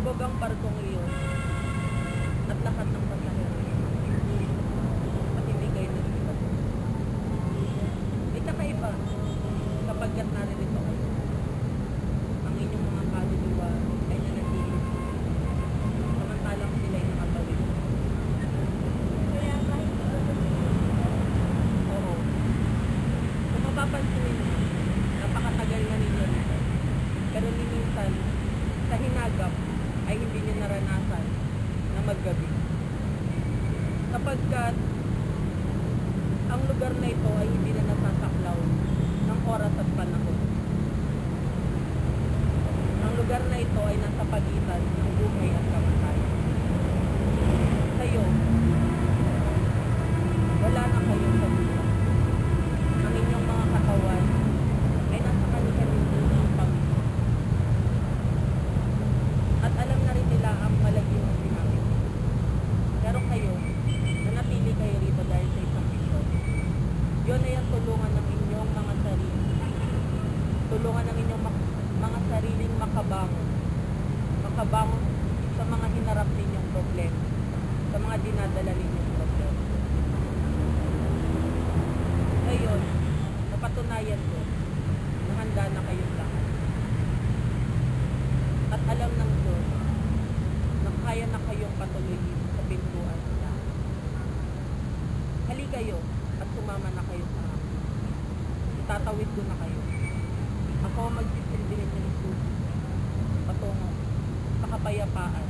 Lumubog ang barkong iyon at lahat ng pasahero at hindi kayo nagsipat. May kakaiba kapagkat naririto kayo. Ang inyong mga kaluluwa ay nanatili samantalang sila'y nakatawid. Kaya kahit Oo. Kung mapapansin ninyo, napakatagal na ninyo rito. Pero minsan, sa hinagap ay hindi nyo naranasan na maggabi. Kapagkat ang lugar na ito ay hindi na nasasaklaw ng oras at panahon. Ang lugar na ito ay nasa pagitan ng buhay at kamatayan. Kayo, wala na kayo sa buhay. Ang inyong mga katawan ay nasa kanilang pamilya. At alam na rin nila ang malagim na sinabi. Pero kayo, nanatili kayo rito dahil sa isang misyon. Yun ay ang tulungan ng inyong mga sarili. Tulungan ng inyong mga sariling makabangon. Makabangon sa mga hinarap ninyong problema. Sa mga dinadala ninyong problema. Ngayon, napatunayan ko na handa na kayong lahat. At alam ng Diyos na kaya na kayong patuloyin sa pintuan niya. Hali kayo at sumama na kayo sa akin. Itatawid ko na kayo. Ako ang magsisilbihin ng susi patungo sa kapayapaan